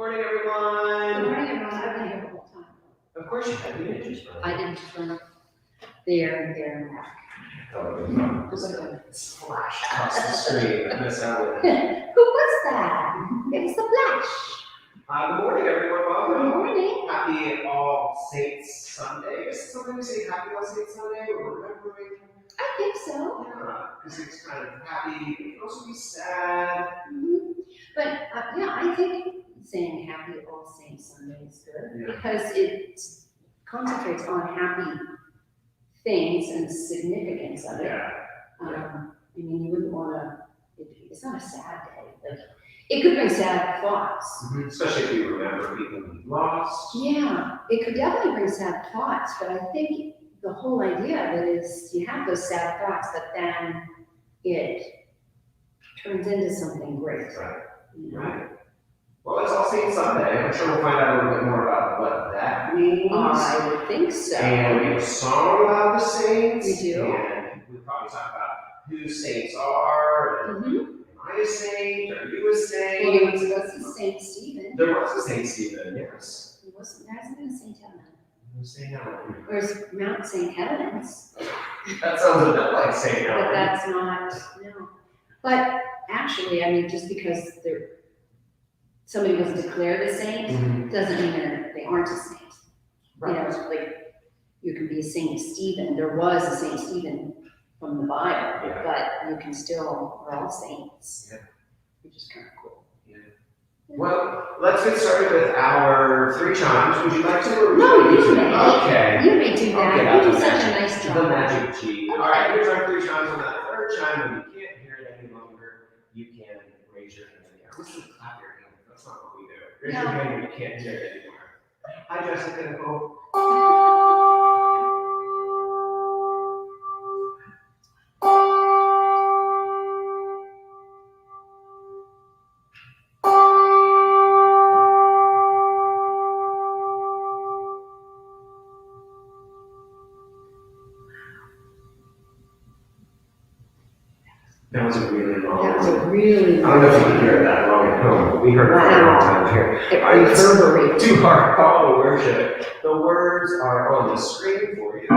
morning, everyone. Good morning, everyone. I've been here the whole time. Of course you have. You didn't just run. I didn't just run there, and back. Splash across the street. I miss out with Who was that? It was the Flash. Good morning, everyone. Good Welcome. morning. Happy All Saints Sunday. Is it something we say Happy All Saints Sunday? We're remembering. I think so. Yeah, because it's kind of happy. It can also be sad. Mm-hmm. But I think saying Happy All Saints Sunday is good because it concentrates on happy things and the significance of it. I mean, you wouldn't want to. It's not a sad day. Like it could bring sad thoughts. Mm-hmm. Especially if you remember people we lost. Yeah, it could definitely bring sad thoughts, but I think the whole idea of it is you have those sad thoughts, but then it turns into something great. Right. You know? Right. Well, it's All Saints Sunday. I'm sure we'll find out a little bit more about what that means. I would think so. And we have a song about the saints. We do. And we'll probably talk about who saints are. And am I a saint? Are you a saint? Well, there was a Saint Stephen. There was a Saint Stephen, yes. There hasn't been a Saint Helen. Saint Helen. There's Mount St. Helens. That sounds a bit like Saint Helen. But that's not, no. But actually, I mean, just because somebody was declared a saint doesn't mean they aren't a saint. Right. You know, like you can be a Saint Stephen. There was a Saint Stephen from the Bible, but you can still, we're all saints. Yeah. Which is kind of cool. Yeah. Well, let's get started with our 3 chimes. Would you like to? Or No, you may. Okay. You may do that. You do such a nice job. The magic G. Okay. All right, here's our 3 chimes. On that 3rd chime, when you can't hear it any longer, you can raise your hand in the air. Let's just clap your hand. That's not what we do. Raise your hand when you can't hear it anymore. Hi, Jessica Nicole. That was a really long That was a really I don't know if you can hear it that long at home, but we heard it for a long time here. It All right, let's reverberates. do our call to worship. The words are on the screen for you.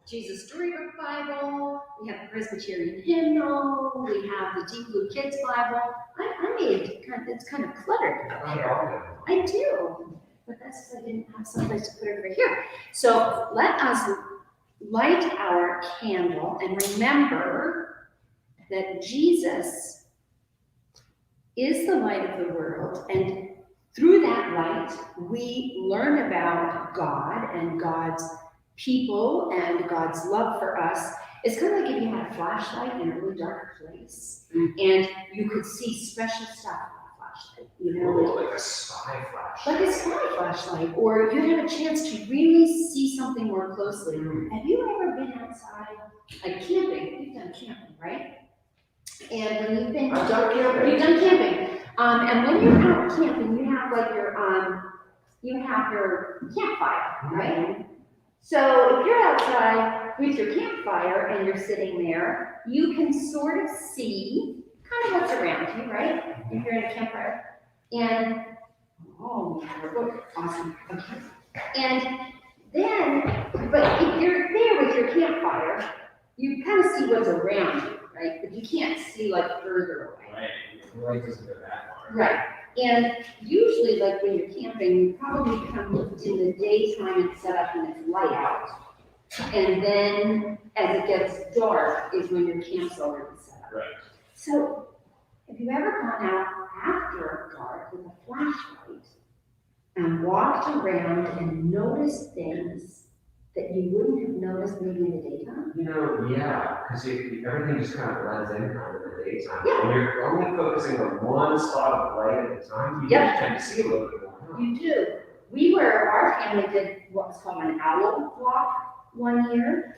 Jesus Storybook Bible, we have the Presbyterian hymnal, we have the Deep Blue Kids Bible. I made it's kind of cluttered up here. I do, but that's because I didn't have someplace to put it over here. So let us light our candle and remember that Jesus is the light of the world, and through that light, we learn about God and God's people and God's love for us. It's kind of like if you had a flashlight in a really dark place and you could see special stuff with a flashlight, you know? Like a spy flashlight. Like a spy flashlight, or you had a chance to really see something more closely. Have you ever been outside, like camping? You've done camping, right? And when you've been... I've done camping. You've done camping. And when you're out camping, you have like your campfire, right? So if you're outside with your campfire and you're sitting there, you can sort of see kind of what's around you, right? If you're in a campfire. And, oh, awesome. Okay. And then, but if you're there with your campfire, you kind of see what's around you, right? But you can't see like further away. Right. The light doesn't go that far. Right. And usually, like when you're camping, you probably come in the daytime and set up and it's light out. And then as it gets dark is when your camp's already set up. Right. So have you ever gone out after dark with a flashlight and walked around and noticed things that you wouldn't have noticed maybe in the daytime? You know, yeah, because everything just kind of blends in kind of in the daytime. Yeah. When you're only focusing on one spot of light at a time, you Yep. tend to see a little bit more. Huh? You do. our family did what was called an owl walk one year.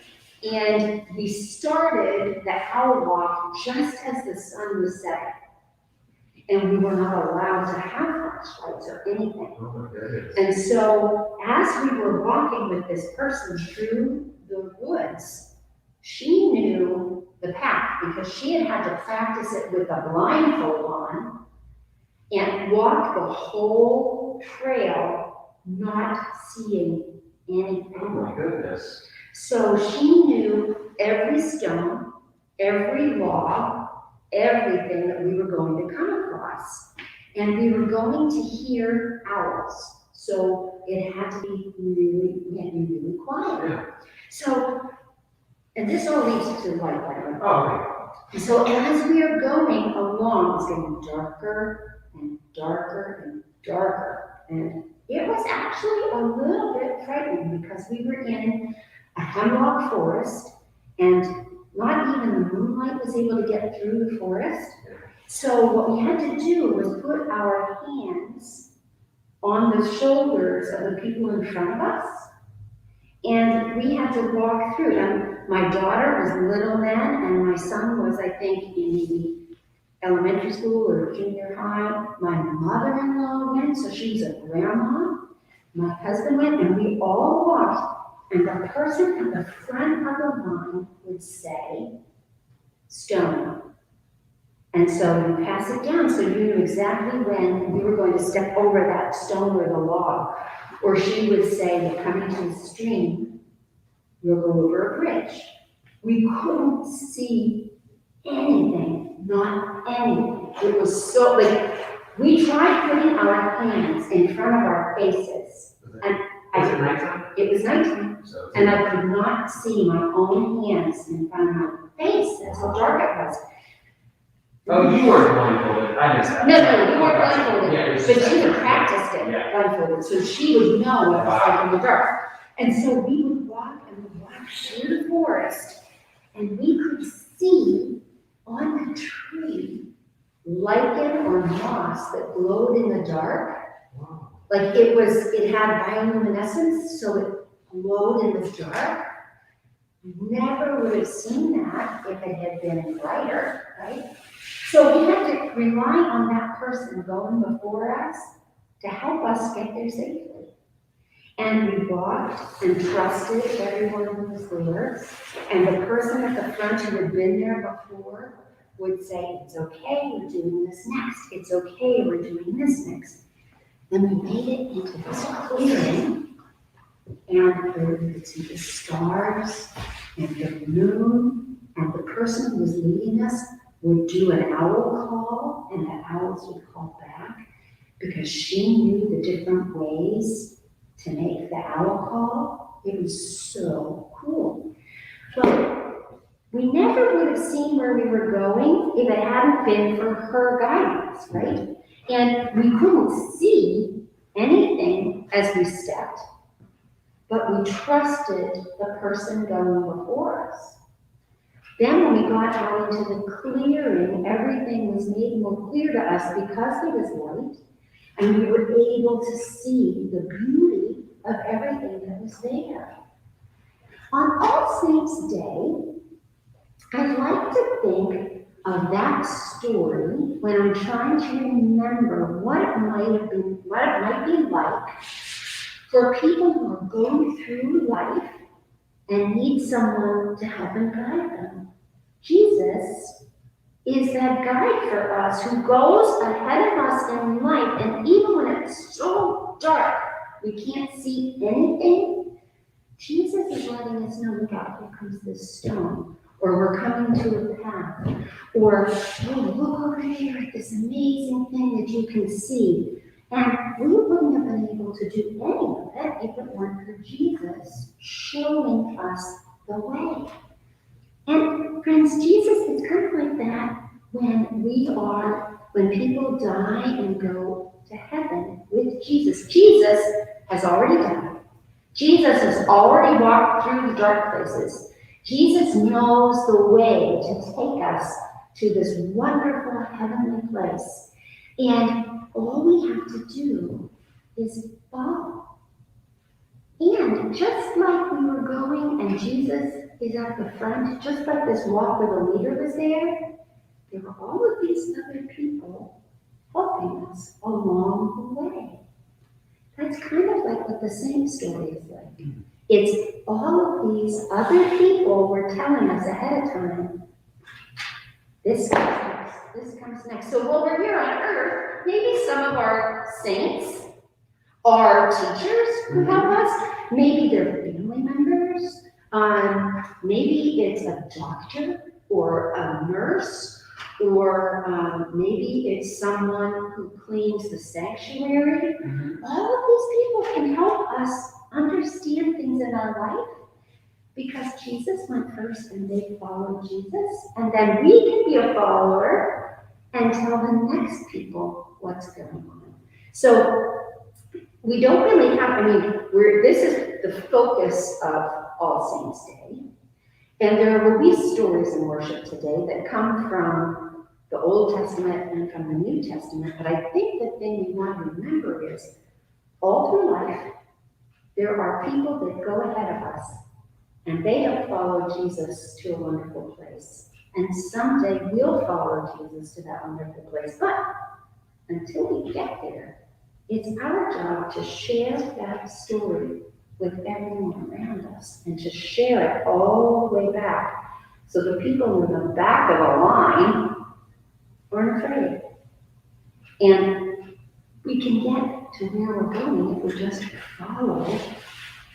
And we started the owl walk just as the sun was setting. And we were not allowed to have flashlights or anything. Oh my goodness. And so as we were walking with this person through the woods, she knew the path because she had to practice it with a blindfold on and walk the whole trail not seeing anything. Oh my goodness. So she knew every stone, every log, everything that we were going to come across. And we were going to hear owls. So it had to be really quiet. Yeah. So, and this all leads to light, by the way. Oh, So as we are going along, it's getting darker and darker and darker. And it was actually a little bit frightening because we were in a hemlock forest and not even the moonlight was able to get through the forest. So what we had to do was put our hands on the shoulders of the people in front of us. And we had to walk through. And my daughter was little then, and my son was, I think, in the elementary school or junior high. My mother-in-law went, so she was a grandma. My husband went, and we all walked. And the person at the front of the line would say, stone. And so you pass it down, so you knew exactly when we were going to step over that stone or the log. Or she would say, you're coming to the stream, you'll go over a bridge. We couldn't see anything, not anything. It was so, we tried putting our hands in front of our faces. And was it nighttime? it was nighttime. And I could not see my own hands in front of my face. That's how dark it was. Oh, you weren't blindfolded. I missed that. No, we weren't blindfolded, Yeah, it was but just she had that. practiced it Yeah. blindfolded, so she would know what it was like in the dark. And so we would walk through the forest, and we could see on the tree lichen or moss that glowed in the dark. Wow. Like it had bioluminescence, so it glowed in the dark. Never would have seen that if it had been brighter, right? So we had to rely on that person going before us to help us get there safely. And we walked and trusted everyone who was there. And the person at the front who had been there before would say, it's okay, we're doing this next. It's okay, we're doing this next. Then we made it into this clearing, and we could see the stars and the moon, and the person who was leading us would do an owl call, and the owls would call back, because she knew the different ways to make the owl call. It was so cool. Well, we never would have seen where we were going if it hadn't been for her guidance, right? And we couldn't see anything as we stepped, but we trusted the person going before us. Then when we got out into the clearing, everything was made more clear to us because there was light, and we were able to see the beauty of everything that was there. On All Saints' Day, I'd like to think of that story when I'm trying to remember what it might be like for people who are going through life and need someone to help and guide them. Jesus is that guide for us who goes ahead of us in life, and even when it's so dark, we can't see anything, Jesus is letting us know, look out, here comes this stone, or we're coming to a path, or oh, look over here at this amazing thing that you can see. And we wouldn't have been able to do any of it if it weren't for Jesus showing us the way. And friends, Jesus is kind of like that when people die and go to heaven with Jesus. Jesus has already died. Jesus has already walked through the dark places. Jesus knows the way to take us to this wonderful heavenly place. And all we have to do is follow. And just like we were going and Jesus is at the front, just like this walk where the leader was there were all of these other people helping us along the way. That's kind of like what the saint story is like. It's all of these other people were telling us ahead of time, this comes next, this comes next. So while we're here on earth, maybe some of our saints are teachers who help us, maybe they're family members, maybe it's a doctor or a nurse, or maybe it's someone who cleans the sanctuary. All of these people can help us understand things in our life because Jesus went first and they followed Jesus. And then we can be a follower and tell the next people what's going on. So we don't really have, this is the focus of All Saints Day. And there will be stories in worship today that come from the Old Testament and from the New Testament, but I think the thing we want to remember is all through life, there are people that go ahead of us, and they have followed Jesus to a wonderful place. And someday we'll follow Jesus to that wonderful place. But until we get there, it's our job to share that story with everyone around us and to share it all the way back. So the people in the back of the line aren't afraid. And we can get to where we're going if we just follow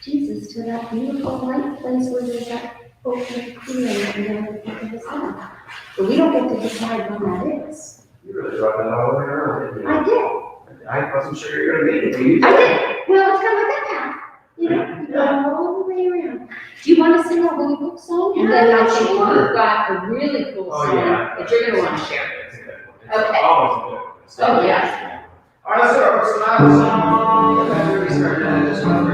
Jesus to that beautiful light place where there's that open clearing at the end of the sun. But we don't get to decide when that is. You really brought that all the way around, didn't you? I did. I wasn't sure you were going to make it, but you did. I did. Well, it's kind of like that path. You go all the way around. Do you want to sing a Holy Book song? And then I think you've got a really cool song that you're going to want to share. It's a good one. It's Okay. always a good one. Oh, yeah. All right, let's do our first song. And then we start doing this one for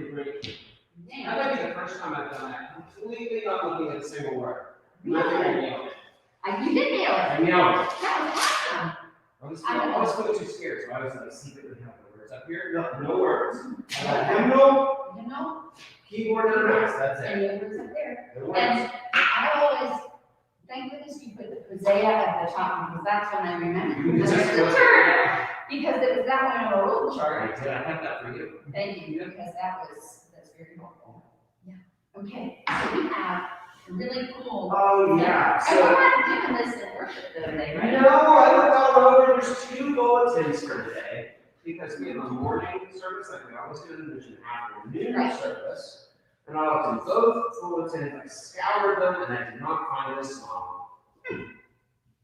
That might be the first time I've done that. Completely not looking at a single word. Really? You did nail it. I nailed it. That was awesome. I was feeling too scared, so I was like secretly have the words up here. No words. Hymnal, keyboard, and mouse. That's And it. the words up there. The words. And I always, thank goodness you put the Hosea at the top because that's when I remember. It's That's just- the turn. Because it was that one on a roll chart. I have that for you. Thank you, because that's very helpful. Yeah. Okay, so we have really cool. Oh, yeah. And we're not doing this in worship though, today, right? No, I looked all over. There's 2 bulletins for today because we have a morning service like we always do, and there's an afternoon service. And I looked in both bulletins, I scoured them, and I did not find this song.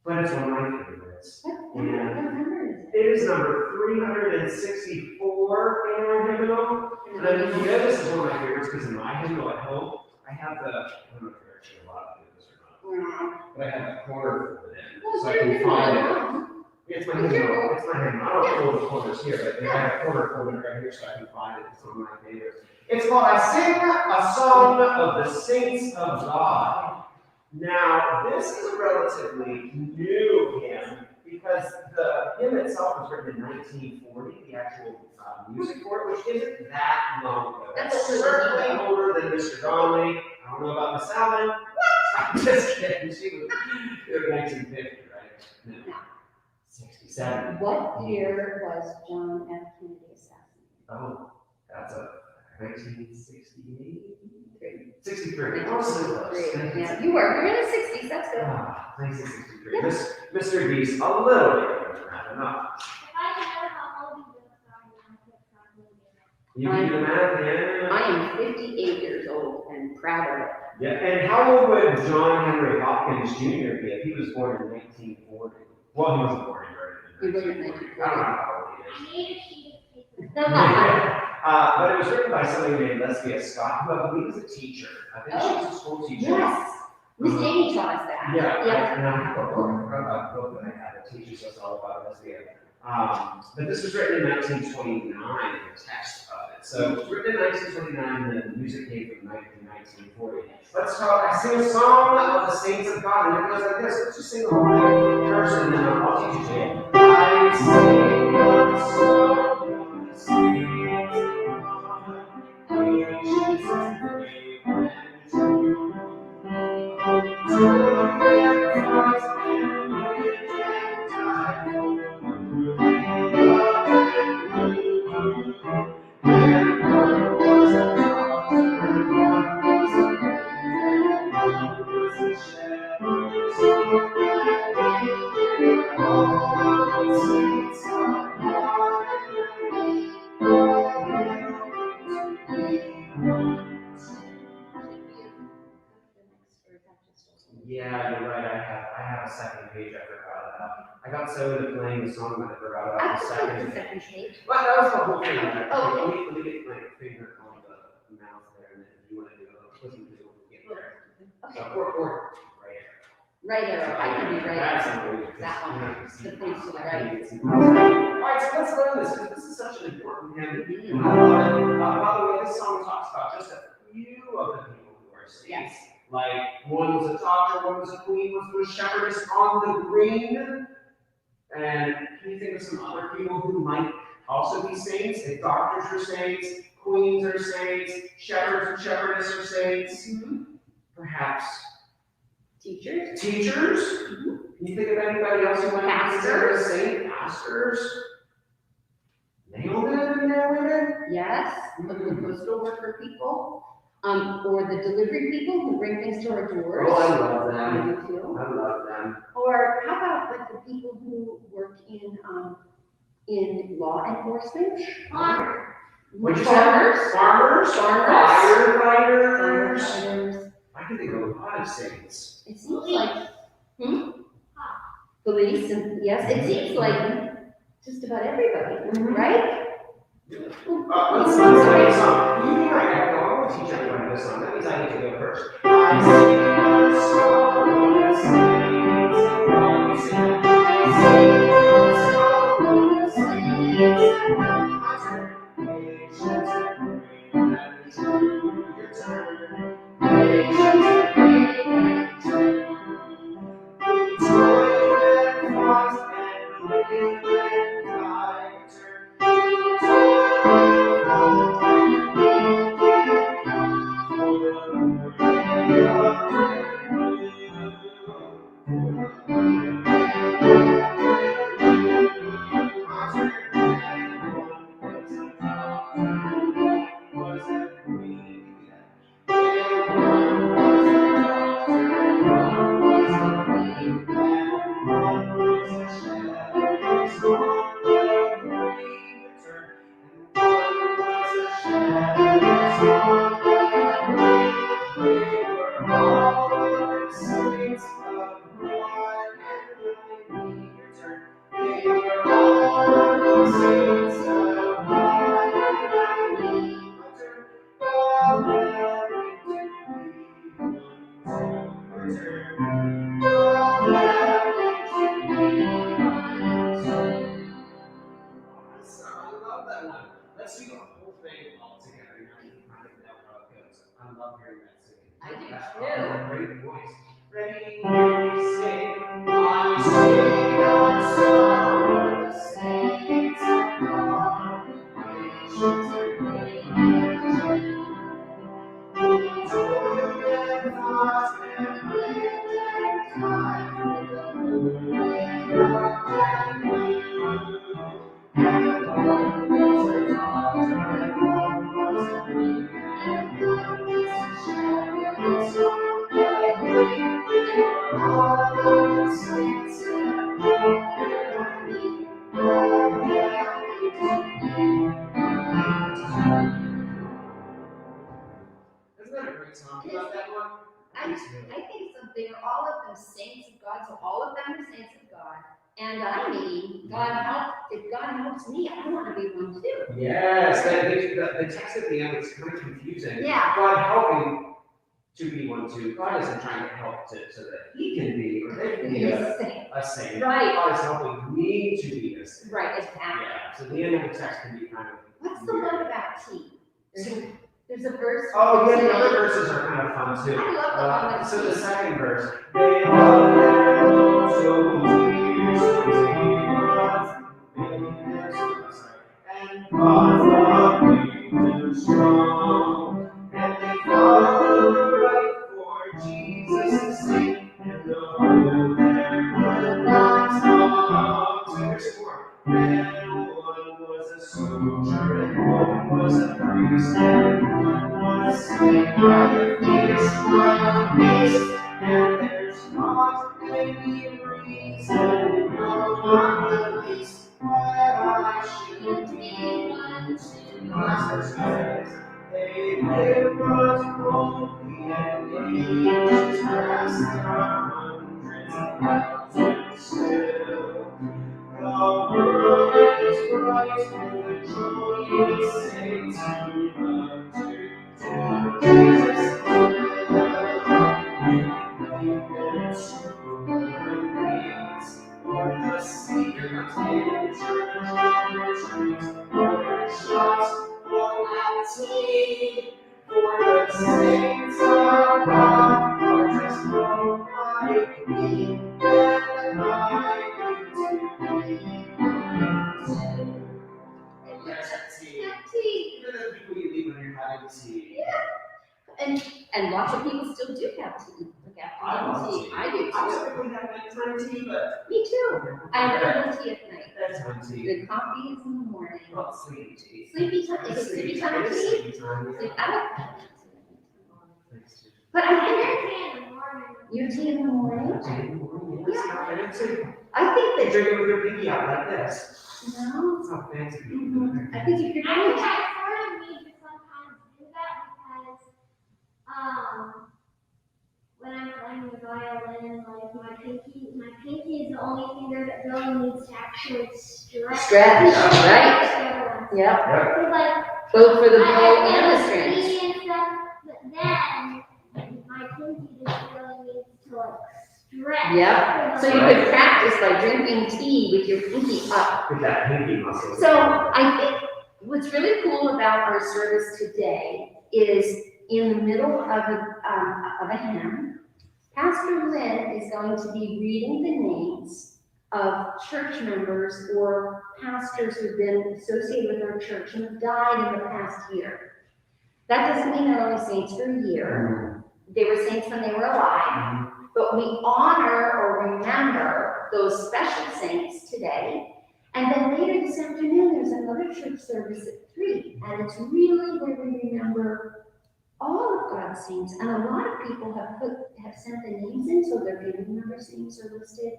But it's one of my favorites. What number is it? It is number 364 in our hymnal. And I mean, you know this is one of my favorites because in my hymnal at home, I have the, I don't know if you're actually allowed to do this or not, but I have the corner filled in, so I can find it. It's my hymnal, it's my hymnal. I don't fill the corners here, but I have a corner filled in right here so I can find it. It's one of my favorites. It's called I Sing a Song of the Saints of God. Now, this is a relatively new hymn because the hymn itself was written in 1940, the actual music for it, which isn't that long ago. That's certainly older than Mr. Donnelly. I don't know about Miss Allen. I'm just kidding. She was 1950, right? No. 67. What year was John F. Kennedy assassinated? Oh, that's a 1968? 63. Oh, so close. Yeah, you were. You're in the 60s. That's good. 1963. Mr. D's a little bit older than that, enough. If I know how old You can do the math, yeah. I am 58 years old and proud of it. Yeah, and how old would John Henry Hopkins Jr. be if he was born in 1940? Well, he wasn't born in He wasn't 1940. I don't know how old he is. I need a sheet of paper. But it was written by somebody named Leslie Scott, who I believe was a teacher. I think she was a school teacher. Yes. Miss Amy taught us that. Yeah. And I have a book that I had that teaches us all about Leslie. But this was written in 1929, the text of it. So it was written in 1929, and the music came from 1940. Let's talk. I sing a song of the saints of God, and it goes like this. Let's just sing the whole thing first, and then I'll teach you to. I sing a song of the saints of God, gracious and brave and true. To the man Christ and lived and died for you. And God was a cross, and God was a man, and was a shepherd, so that all the saints of God Yeah, you're right. I have a second page I forgot about. I got so into playing the song that I forgot about the second page. But that was the whole thing. Let me get my finger on the mouth there, and then if you want to do it, listen to it, we'll get there. Or right here. Right arrow. I can be right That's arrow. the way That one. The place to the right. Alright, so let's learn this, because this is such an important hymn. By the way, this song talks about just a few of the people who are saints. Yes. Like, one was a doctor, one was a queen, one was a shepherdess on the green. And can you think of some other people who might also be saints? If doctors are saints, queens are saints, shepherds and shepherdesses are saints. Perhaps Teachers. teachers? Can you think of anybody else who might be considered a saint? Pastors? Mailmen and women? Yes. The postal worker people. Or the delivery people who bring things to our doors. Oh, I love them. I do too. I love them. Or how about like the people who work in law enforcement? What'd you say? Farmers. Farmers? Firefighters? Firefighters. I can think of a lot of saints. It seems like, police, and yes, it seems like just about everybody, right? Let's sing a song. I want to teach everyone this song. That means I need to go first. I sing a song of the saints of God. You sing it. I sing a song of the saints of God. Patience and brave and true. Your turn. Patience and brave and true. We toil and fast and live and die. Your turn. I love that one. Let's do the whole thing all together. You know, you kind of know how it goes. I love hearing that singing. I do That's too. a great voice. Ready? Sing. I sing a song of the saints of God, nations and nations. Toil and thought and lived and died for the Lord they loved and knew. And one was a doctor and one was a man, and God was a shepherd song they bring. All the saints and harmony, all happy Isn't that a great song? You love that one? I think so. They're all of them saints of God, so all of them are saints of God. And I mean, if God helps me, I want to be one too. Yes, the text at the end is kind of confusing. Yeah. God helping to be one too. God isn't trying to help so that he can be or they can be a saint. Right. God is helping me to be a saint. Right, exactly. Yeah, so the end of the text can be kind of What's the one about tea? There's a verse. Oh, yeah, the other verses are kind of fun too. I love the one with So the tea. second verse, they love their Lord so dear, and God's love made them strong, and they follow right for Jesus' sake, and the whole their good lives long. So here's more. And one was a soldier, and one was a priest, and one was slain by the fierce wild beast. And there's not any reason, no, not the least, why I should be one too. Last verse, they live but lonely, and angels rest hundreds of thousands still. The world is bright with the joy it sings to love to Jesus and sweet for the secret in church trees, workshops all at tea, for the saints of God are just more like me, and I to be. Let's tea. Tea. Even the people you meet when you're having tea. And lots of people still do have tea. Like afternoon tea. I do I too. typically have nighttime tea, but Me too. I have herbal tea at night. bedtime tea. Good coffee is in the morning. Well, sleepy tea. Sleepy time. Is it sleepy time It is tea? sleepy time, Sleep. yeah. I like that. Thanks, too. But I I drink tea in the morning. you tea in the morning. Tea in the morning, yes. I do too. I think You that drink it with your pinky out like this. no. That's how fancy people Mhm. do it. I think if you're I going think to I sort of need to sometimes do that because, when I'm playing the violin, like my pinky is the only finger that really needs to actually stretch. Stretch, right? Yep. Yep. Like, Both for the bow I and the can strings. see and stuff, but then my pinky just really needs to like stretch. Yep. So you could practice by drinking tea with your pinky up. With that pinky muscle. So I think what's really cool about our service today is in the middle of a hymn, Pastor Lynn is going to be reading the names of church members or pastors who've been associated with our church and have died in the past year. That doesn't mean they're only saints for a year. They were saints when they were alive, but we honor or remember those special saints today. And then later this afternoon, there's another church service at 3, and it's really where we remember all of God's saints. And a lot of people have sent the names in, so their family members' names are listed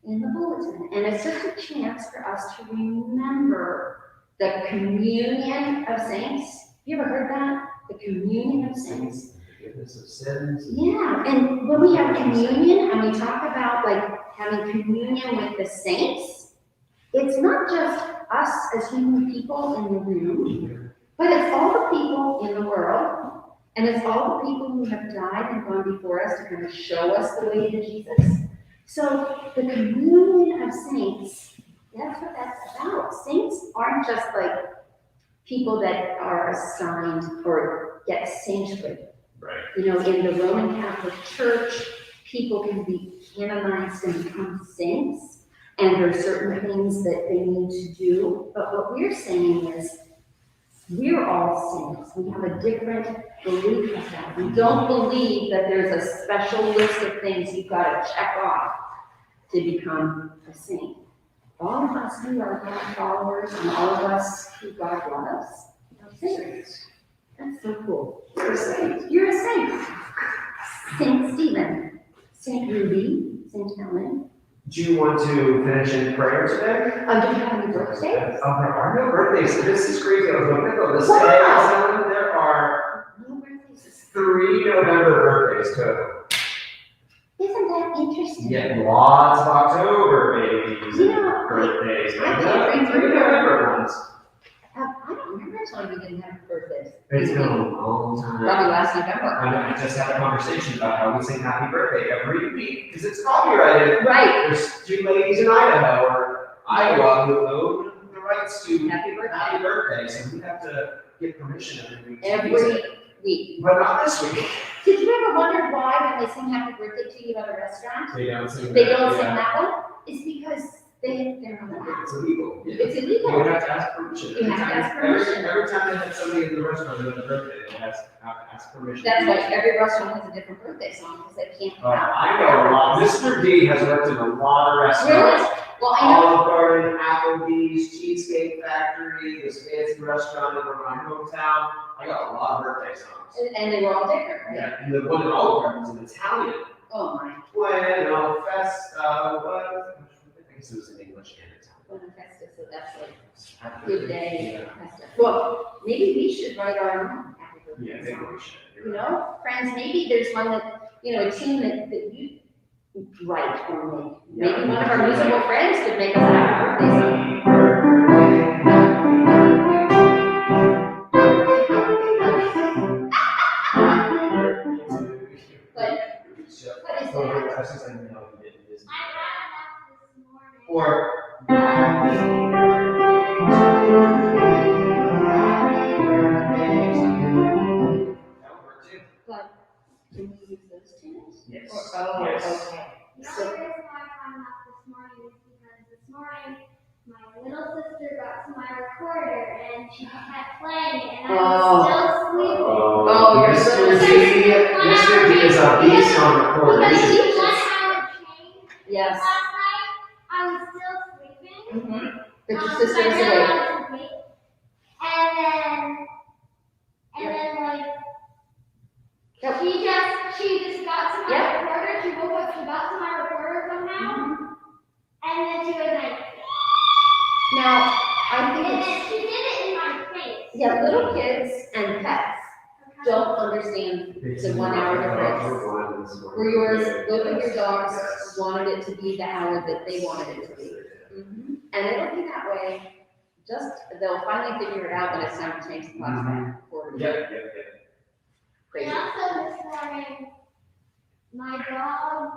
in the bulletin. And it's just a chance for us to remember the communion of saints. You ever heard that? The communion of saints. Forgiveness of sins. Yeah, and when we have communion and we talk about like having communion with the saints, it's not just us as human people in the room, but it's all the people in the world And it's all the people who have died and gone before us to kind of show us the way to Jesus. So the communion of saints, that's what that's about. Saints aren't just like people that are assigned or get sainthood. Right. You know, in the Roman Catholic Church, people can be canonized and become saints, and there are certain things that they need to do. But what we're saying is, we're all saints. We have a different belief of that. We don't believe that there's a special list of things you've got to check off to become a saint. All of us who are God followers and all of us who God loves are saints. That's so cool. You're a saint. You're a saint. Saint Stephen, Saint Ruby, Saint Helen. Do you want to finish in prayer today? Do you have any birthdays? Oh, there are no birthdays. This is crazy. I was looking at the list Wow. today. There are No birthdays. 3 November birthdays total. Isn't that interesting? Yeah, lots of October babies You know, birthdays. I but can't no, 3 remember. November ones. I don't remember telling you didn't have birthdays. It's been a long time. Probably last November. I just had a conversation about how we sing happy birthday every week because it's copyrighted. Right. There's 2 ladies in Idaho or Iowa who own the rights to Happy birthday. happy birthday, so we have to get permission every week. to Every use it. week. But not this week. Did you ever wonder why when they sing happy birthday to you at a restaurant, They don't sing they that, don't sing yeah. that one? It's because they're not allowed. It's illegal. Yeah. It's You illegal. have to ask permission. You have to ask Every- permission. Every time they have somebody in the restaurant who has a birthday, they have to ask permission. That's why every restaurant has a different birthday song, because they can't have. I know a lot. Mr. D has worked in a lot of restaurants. Really? Well, I know, Olive Garden, Applebee's, Cheesecake Factory, this fancy restaurant in my hometown. I got a lot of birthday songs. and they were all different, right? Yeah, and the one in Olive Garden was in Italian. Oh my. Bueno festa, what? I guess it was in English and Italian. Buona festa, so that's like good day. Festa. Well, maybe we should write our own happy Yeah, birthday maybe song. we should. You know, friends, maybe there's one that, a tune that you write or make. Yeah. Maybe one of our musical friends could make us a happy birthday song. But what is that? I got enough this morning. Or. But can we use those tunes? Yes. Oh, Yes. okay. The only reason why I got enough this morning is because this morning my little sister got to my recorder and she kept playing and I was still sleeping. Oh, you're so Mr. D, Mr. D is a beast on recording. Because she went out and changed Yes. last night, I was still sleeping. Mm-hmm. But your My sister was awake. grandma was awake. And then like, Yep. she just got to my Yep. recorder, she woke up, she got to my recorder somehow, and then she was like, Now, I think and it's, then she did it in my face. yeah, little kids and pets don't understand the 1 hour difference. Where yours, both of your dogs wanted it to be the hour that they wanted it to be. Mhm. And it'll be that way, they'll finally figure it out when it's time to change the clock back. Yep. Crazy. And also this morning, my dog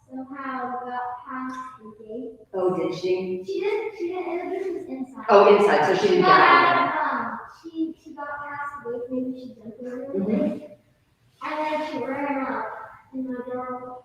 somehow got past the gate. Oh, did she? She didn't, this is inside. Oh, inside, so she She didn't got get out. out, she got past the gate, maybe she jumped over a little bit. And then she ran up, and my dog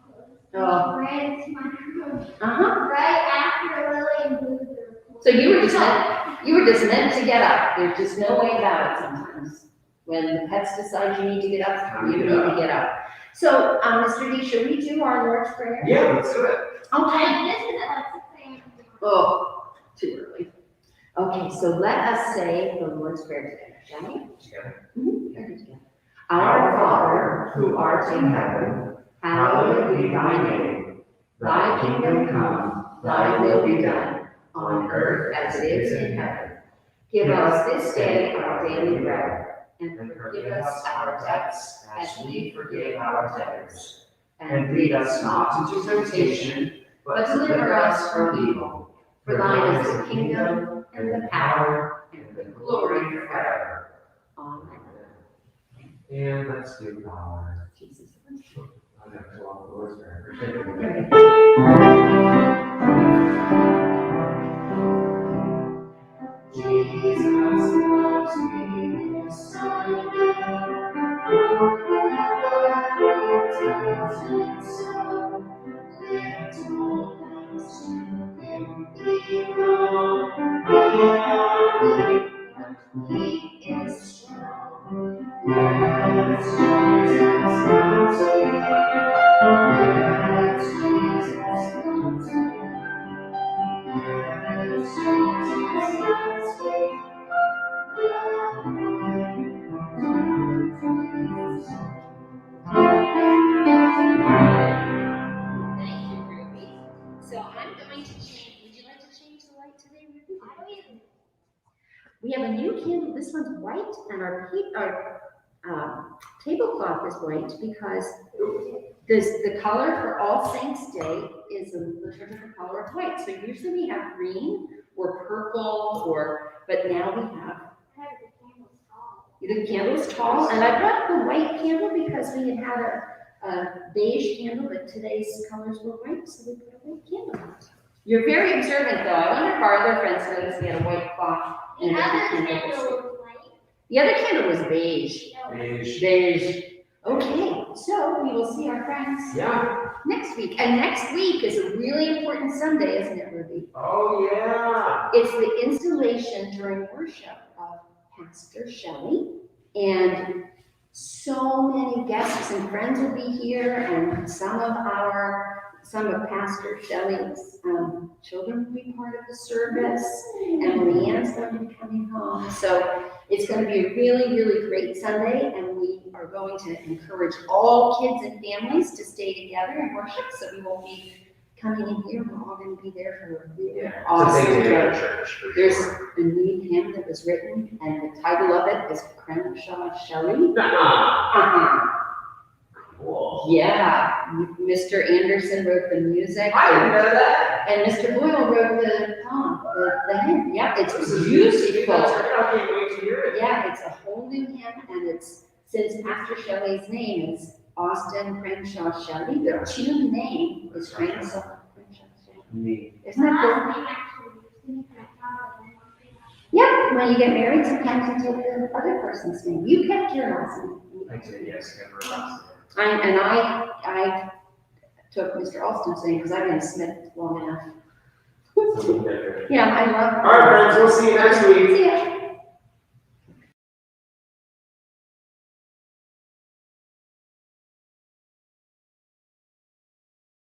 Oh. ran into my room Uh-huh. right after Lily and Blue were. So you were just meant to get up. There's just no way about it sometimes. When the pets decide you need to get up, you need to get up. So, Mr. D, should we do our Lord's Prayer? Yeah, let's do it. Okay. This is at like 6 a.m. Oh, too early. Okay, so let us say the Lord's Prayer together, shall we? Together. Together. Our Father, who art in heaven, hallowed be thy name. Thy kingdom come, thy will be done, on earth as it is in heaven. Give us this day our daily bread, and forgive us our debts as we forgive our debtors. And lead us not into temptation, but deliver us from evil. For thine is the kingdom, and the power, and the glory forever. Amen. And let's do our. Jesus. I got to all the words forever. Jesus loves me, so he is strong. Yes, Jesus loves me. Yes, Jesus loves me. Yes, Jesus loves me. Thank you, Ruby. So I'm going to change. Would you like to change the light today, Ruby? We have a new candle. This one's white, and our tablecloth is white because the color for All Saints Day is the liturgical color of white. So usually we have green or purple, but now we have. The candle's tall, and I brought the white candle because we had a beige candle, but today's colors were white, so we put a white candle out. You're very observant, though. I wonder if our other friends noticed we had a white cloth. The other candle was white. The other candle was beige. Beige. Beige. Okay, so we will see our friends next week. And next week is a really important Sunday, isn't it, Ruby? Oh, yeah. It's the installation during worship of Pastor Shelley, and so many guests and friends will be here, and some of Pastor Shelley's children will be part of the service, and Leanne's going to be coming home. So it's going to be a really, really great Sunday, and we are going to encourage all kids and families to stay together and worship, so we won't be coming in here. We're all going to be there for a really awesome day. There's a new hymn that was written, and the title of it is Crenshaw Shelley. Cool. Yeah, Mr. Anderson wrote the music. I didn't know that. And Mr. Boyle wrote the poem, the hymn. Yeah, it's beautiful. I can't wait to hear it. Yeah, it's a whole new hymn, and it's, since Pastor Shelley's name is Austin Crenshaw Shelley, the tune name is Crenshaw Shelley. Neat. Isn't that cool? Yeah, when you get married, sometimes you take the other person's name. You kept your last name. I did, yes, never last. I took Mr. Alston's name because I've been Smith long enough. Yeah, I love. All right, friends, we'll see you next week. See ya.